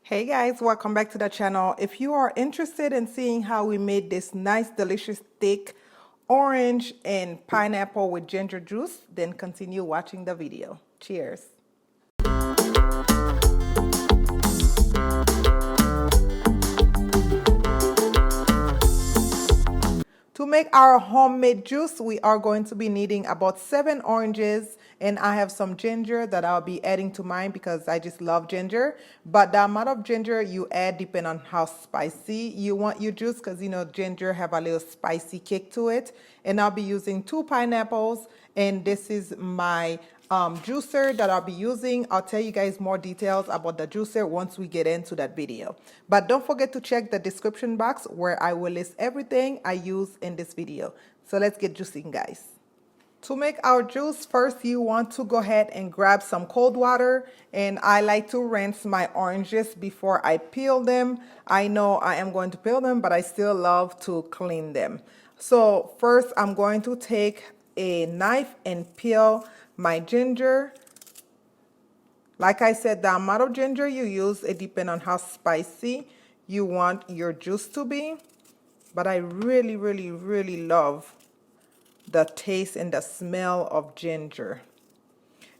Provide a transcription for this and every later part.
Hey guys, welcome back to the channel. If you are interested in seeing how we made this nice delicious thick orange and pineapple with ginger juice, then continue watching the video. Cheers. To make our homemade juice, we are going to be needing about 7 oranges, and I have some ginger that I'll be adding to mine because I just love ginger. But the amount of ginger you add depends on how spicy you want your juice, because you know ginger have a little spicy kick to it. And I'll be using 2 pineapples, and this is my juicer that I'll be using. I'll tell you guys more details about the juicer once we get into that video. But don't forget to check the description box where I will list everything I use in this video. So let's get juicing, guys. To make our juice, first you want to go ahead and grab some cold water, and I like to rinse my oranges before I peel them. I know I am going to peel them, but I still love to clean them. So first I'm going to take a knife and peel my ginger. Like I said, the amount of ginger you use, it depends on how spicy you want your juice to be. But I really love the taste and the smell of ginger.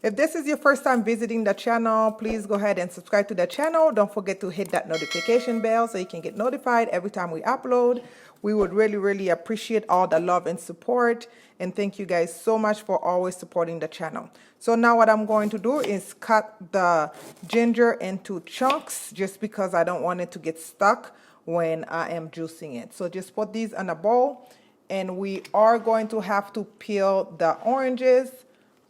If this is your first time visiting the channel, please go ahead and subscribe to the channel. Don't forget to hit that notification bell so you can get notified every time we upload. We would really appreciate all the love and support. And thank you guys so much for always supporting the channel. So now what I'm going to do is cut the ginger into chunks just because I don't want it to get stuck when I am juicing it. So just put these in a bowl, and we are going to have to peel the oranges.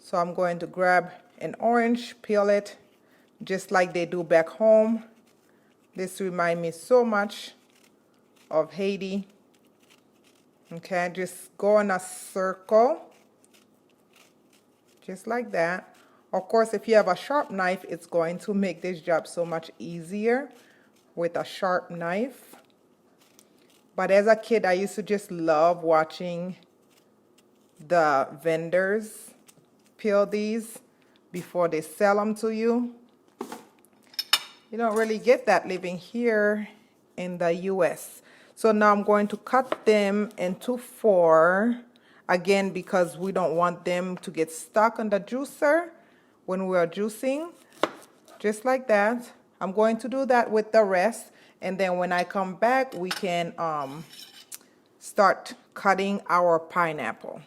So I'm going to grab an orange, peel it just like they do back home. This reminds me so much of Haiti. Okay, just go in a circle, just like that. Of course, if you have a sharp knife, it's going to make this job so much easier with a sharp knife. But as a kid, I used to just love watching the vendors peel these before they sell them to you. You don't really get that living here in the US. So now I'm going to cut them into 4, again, because we don't want them to get stuck on the juicer when we are juicing. Just like that. I'm going to do that with the rest, and then when I come back, we can start cutting our pineapple.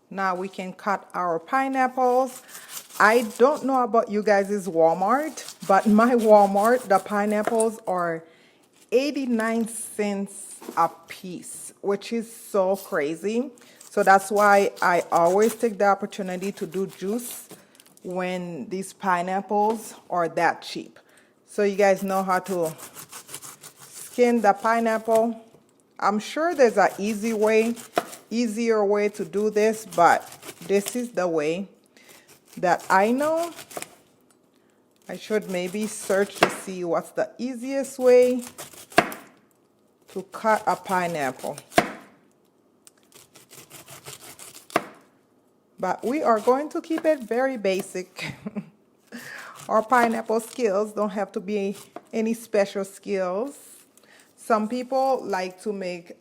Now we can cut our pineapples. I don't know about you guys' Walmart, but my Walmart, the pineapples are 89 cents a piece, which is so crazy. So that's why I always take the opportunity to do juice when these pineapples are that cheap. So you guys know how to skin the pineapple. I'm sure there's an easier way to do this, but this is the way that I know. I should maybe search to see what's the easiest way to cut a pineapple. But we are going to keep it very basic. Our pineapple skills don't have to be any special skills. Some people like to make,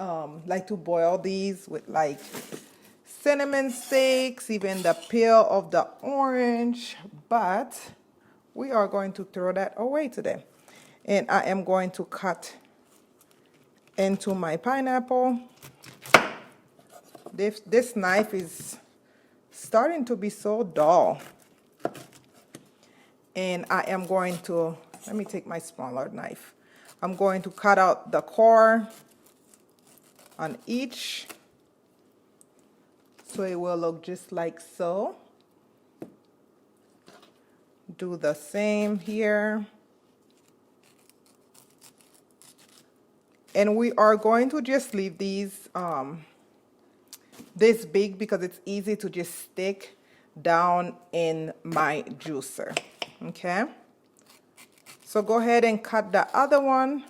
like to boil these with like cinnamon sticks, even the peel of the orange, but we are going to throw that away today. And I am going to cut into my pineapple. This knife is starting to be so dull. And I am going to, let me take my smaller knife. I'm going to cut out the core on each, so it will look just like so. Do the same here. And we are going to just leave these this big because it's easy to just stick down in my juicer. Okay, so go ahead and cut the other one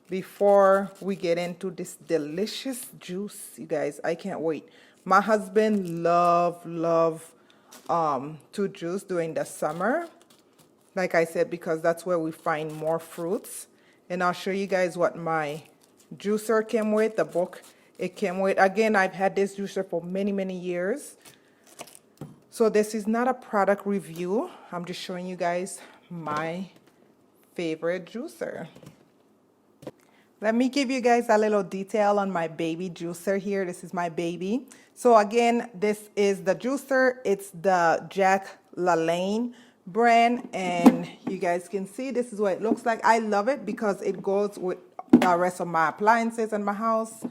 before we get into this delicious juice. You guys, I can't wait. My husband love to juice during the summer, Like I said, because that's where we find more fruits. And I'll show you guys what my juicer came with, the book it came with. Again, I've had this juicer for many, many years. So this is not a product review. I'm just showing you guys my favorite juicer. Let me give you guys a little detail on my baby juicer here. This is my baby. So again, this is the juicer. It's the Jack LaLanne brand, and you guys can see this is what it looks like. I love it because it goes with the rest of my appliances in my house.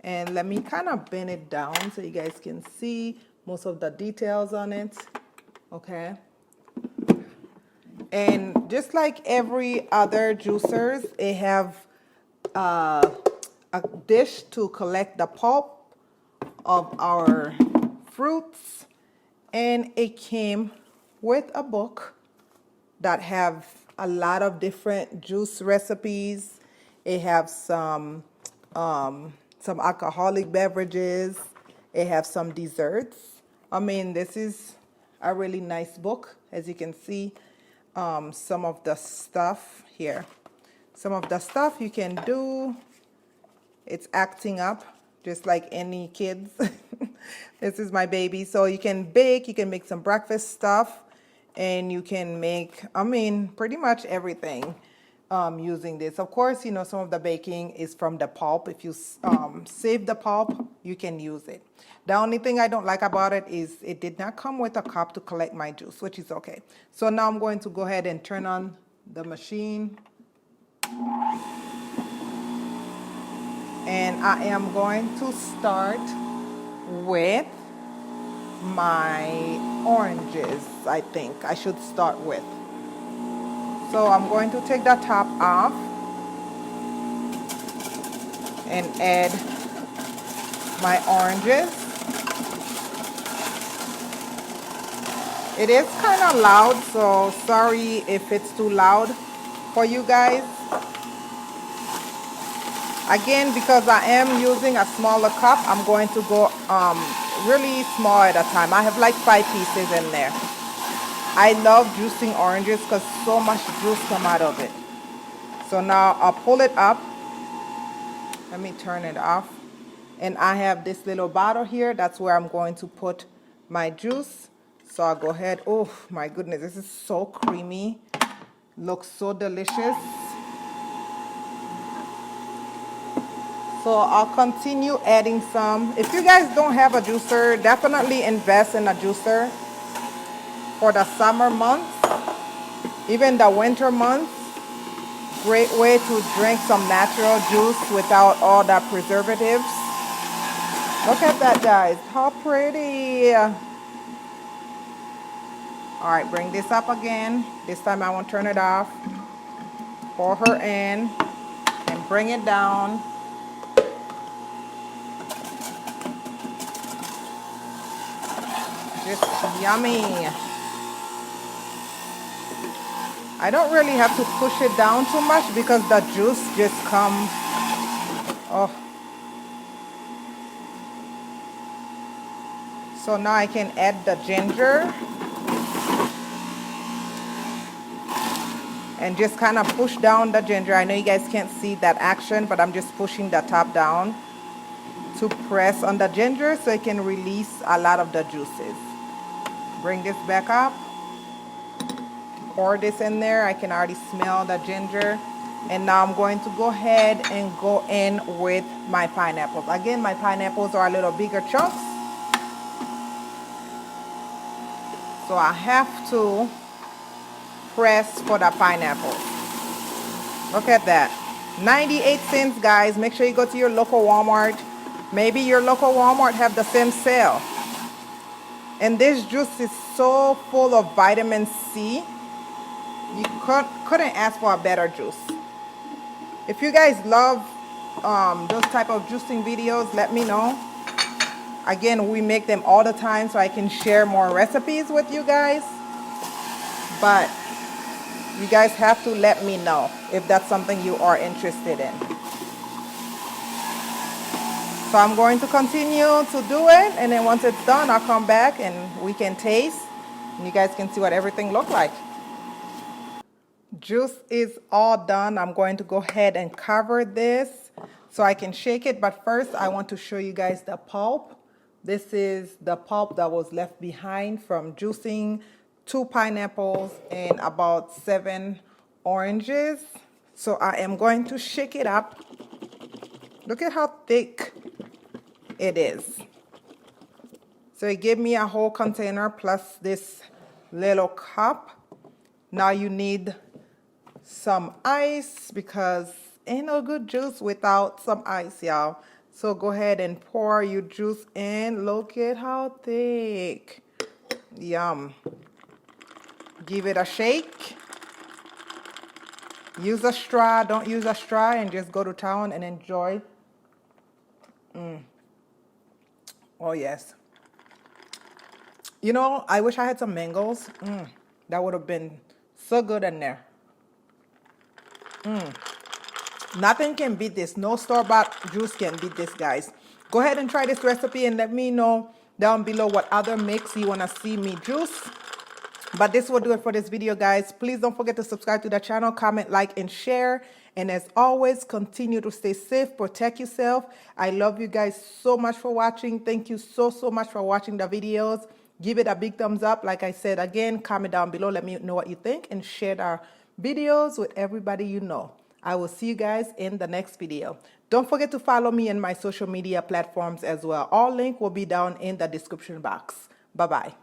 And let me kind of bend it down so you guys can see most of the details on it. Okay. And just like every other juicers, it have a dish to collect the pulp of our fruits, and it came with a book that have a lot of different juice recipes. It have some alcoholic beverages. It have some desserts. I mean, this is a really nice book. As you can see, some of the stuff here. Some of the stuff you can do, it's acting up just like any kids. This is my baby. So you can bake, you can make some breakfast stuff, and you can make, I mean, pretty much everything using this. Of course, you know, some of the baking is from the pulp. If you save the pulp, you can use it. The only thing I don't like about it is it did not come with a cup to collect my juice, which is okay. So now I'm going to go ahead and turn on the machine. And I am going to start with my oranges, I think I should start with. So I'm going to take the top off and add my oranges. It is kind of loud, so sorry if it's too loud for you guys. Again, because I am using a smaller cup, I'm going to go really small at a time. I have like 5 pieces in there. I love juicing oranges because so much juice come out of it. So now I'll pull it up. Let me turn it off. And I have this little bottle here. That's where I'm going to put my juice. So I'll go ahead. Oh my goodness, this is so creamy. Looks so delicious. So I'll continue adding some. If you guys don't have a juicer, definitely invest in a juicer for the summer months, even the winter months. Great way to drink some natural juice without all the preservatives. Look at that, guys. How pretty. All right, bring this up again. This time I won't turn it off. Pour her in and bring it down. Just yummy. I don't really have to push it down too much because the juice just comes. Oh. So now I can add the ginger. And just kind of push down the ginger. I know you guys can't see that action, but I'm just pushing the top down to press on the ginger so it can release a lot of the juices. Bring this back up. Pour this in there. I can already smell the ginger. And now I'm going to go ahead and go in with my pineapples. Again, my pineapples are a little bigger chunks. So I have to press for the pineapples. Look at that. 98 cents, guys. Make sure you go to your local Walmart. Maybe your local Walmart have the same sale. And this juice is so full of vitamin C. You couldn't ask for a better juice. If you guys love those type of juicing videos, let me know. Again, we make them all the time so I can share more recipes with you guys. But you guys have to let me know if that's something you are interested in. So I'm going to continue to do it, and then once it's done, I'll come back and we can taste, and you guys can see what everything looks like. juice is all done. I'm going to go ahead and cover this so I can shake it. But first, I want to show you guys the pulp. This is the pulp that was left behind from juicing 2 pineapples and about 7 oranges. So I am going to shake it up. Look at how thick it is. So it gave me a whole container plus this little cup. Now you need some ice because ain't no good juice without some ice, y'all. So go ahead and pour your juice in. Look at how thick. Yum. Give it a shake. Use a straw. Don't use a straw and just go to town and enjoy. Oh, yes. You know, I wish I had some mangoes. That would have been so good in there. Nothing can beat this. No store-bought juice can beat this, guys. Go ahead and try this recipe and let me know down below what other mix you want to see me juice. But this will do it for this video, guys. Please don't forget to subscribe to the channel, comment, like, and share. And as always, continue to stay safe, protect yourself. I love you guys so much for watching. Thank you so much for watching the videos. Give it a big thumbs up. Like I said, again, comment down below. Let me know what you think and share our videos with everybody you know. I will see you guys in the next video. Don't forget to follow me in my social media platforms as well. All links will be down in the description box. Bye-bye.